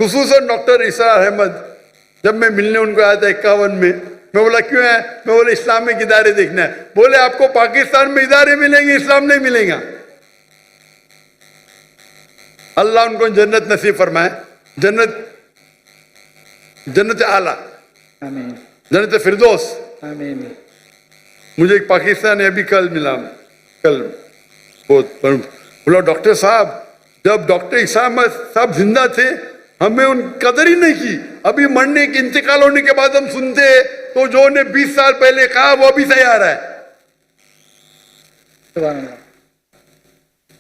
خصوصاً ڈاکٹر اسرار احمد، جب میں ملنے ان کو آیا تھا 51 میں بولا کیوں ہے؟ میں بولا اسلامک ادارے دیکھنا ہے. بولے آپ کو پاکستان میں ادارے ملیں گے، اسلام نہیں ملے گا. اللہ ان کو جنت نصیب فرمائے، جنت اعلیٰ، جنت فردوس. مجھے ایک پاکستانی ابھی کل ملا، بولا ڈاکٹر صاحب جب ڈاکٹر عیسیٰ احمد صاحب زندہ تھے ہمیں ان قدر ہی نہیں کی، ابھی مرنے کے انتقال ہونے کے بعد ہم سنتے تو جو نے 20 سال پہلے کہا وہ ابھی صحیح آ رہا ہے.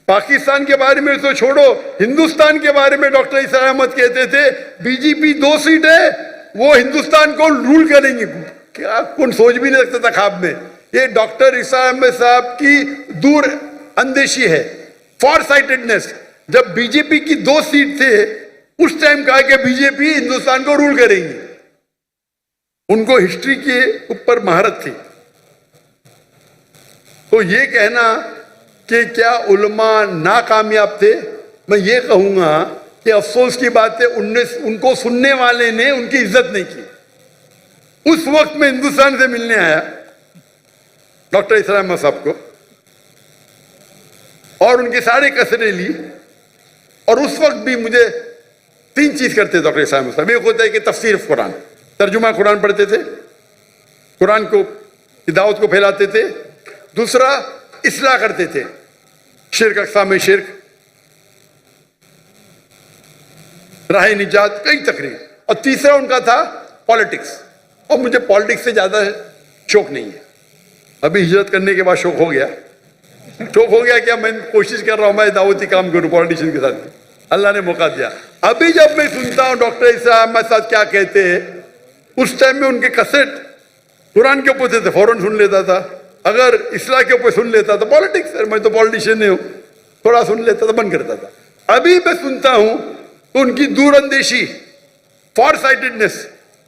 پاکستان کے بارے میں تو چھوڑو، ہندوستان کے بارے میں ڈاکٹر عیسیٰ احمد کہتے تھے بی جے پی 2 سیٹ ہے وہ ہندوستان کو رول کریں گے. کیا کون سوچ بھی نہیں سکتا تھا خواب میں. یہ ڈاکٹر عیسیٰ احمد صاحب کی دور اندیشی ہے، فار سائٹڈنس. جب بی جے پی کی 2 سیٹ تھے اس ٹائم کہا کہ بی جے پی ہندوستان کو رول کریں گی. ان کو ہسٹری کے اوپر مہارت تھی. تو یہ کہنا کہ کیا علماء ناکامیاب تھے، میں یہ کہوں گا کہ افسوس کی بات ہے ان کو سننے والے نے ان کی عزت نہیں کی. اس وقت میں ہندوستان سے ملنے آیا ڈاکٹر اسرار احمد صاحب کو اور ان کے سارے کسرے لی، اور اس وقت بھی مجھے 3 چیز کرتے ڈاکٹر اسرار احمد صاحب. ایک ہوتا ہے کہ تفسیر قرآن، ترجمہ قرآن پڑھتے تھے، قرآن کو دعوت کو پھیلاتے تھے. دوسرا اصلاح کرتے تھے، شرک، اقسام شرک، راہ نجات، کئی تقریر. اور تیسرا ان کا تھا پالیٹکس. اور مجھے پالیٹکس سے زیادہ شوق نہیں ہے. ابھی ہجرت کرنے کے بعد شوق ہو گیا کہ میں کوشش کر رہا ہوں میں دعوتی کام کروں پالیٹیشین کے ساتھ. اللہ نے موقع دیا. ابھی جب میں سنتا ہوں ڈاکٹر عیسیٰ احمد صاحب کیا کہتے ہیں، اس ٹائم میں ان کے کسٹ قرآن کے اوپر تھے فوراً سن لیتا تھا. اگر اصلاح کے اوپر سن لیتا تھا، پالیٹکس میں تو پالیٹیشین نہیں ہوں، تھوڑا سن لیتا تھا، بند کرتا تھا. ابھی میں سنتا ہوں تو ان کی دور اندیشی، فار سائٹڈنس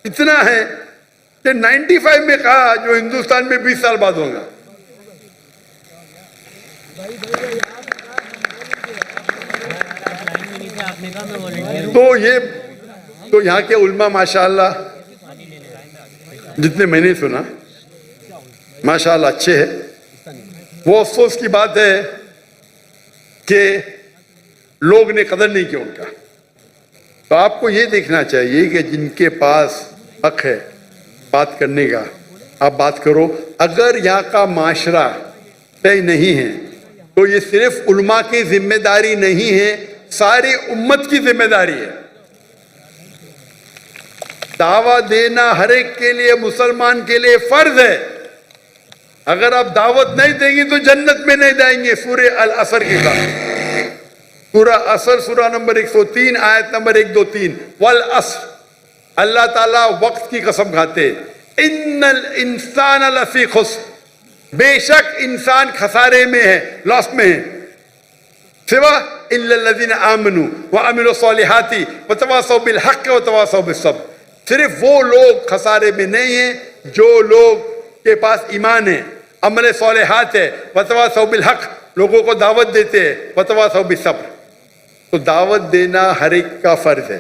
اتنا ہے کہ 95 میں کہا جو ہندوستان میں 20 سال بعد ہوگا. تو یہاں کے علماء ماشاءاللہ جتنے میں نے سنا ماشاءاللہ اچھے ہیں. وہ افسوس کی بات ہے کہ لوگ نے قدر نہیں کیا ان کا. تو آپ کو یہ دیکھنا چاہیے کہ جن کے پاس حق ہے بات کرنے کا آپ بات کرو. اگر یہاں کا معاشرہ طے نہیں ہے تو یہ صرف علماء کی ذمہ داری نہیں ہے، ساری امت کی ذمہ داری ہے. دعوت دینا ہر ایک کے لیے، مسلمان کے لیے فرض ہے. اگر آپ دعوت نہیں دیں گے تو جنت میں نہیں جائیں گے. سورہ العصر کے ساتھ، سورہ عصر، سورہ نمبر 103 آیت نمبر 1 2 3. والعصر، اللہ تعالیٰ وقت کی قسم کھاتے، ان الانسان لفی خسر، بے شک انسان خسارے میں ہے، لاس میں ہے. سوا الا الذین آمنوا وعملوا الصالحات وتواصوا بالحق وتواصوا بالصبر. صرف وہ لوگ خسارے میں نہیں ہیں جو لوگ کے پاس ایمان ہے، عمل صالحات ہے، وتواصوا بالحق، لوگوں کو دعوت دیتے ہیں، وتواصوا بالصبر. تو دعوت دینا ہر ایک کا فرض ہے.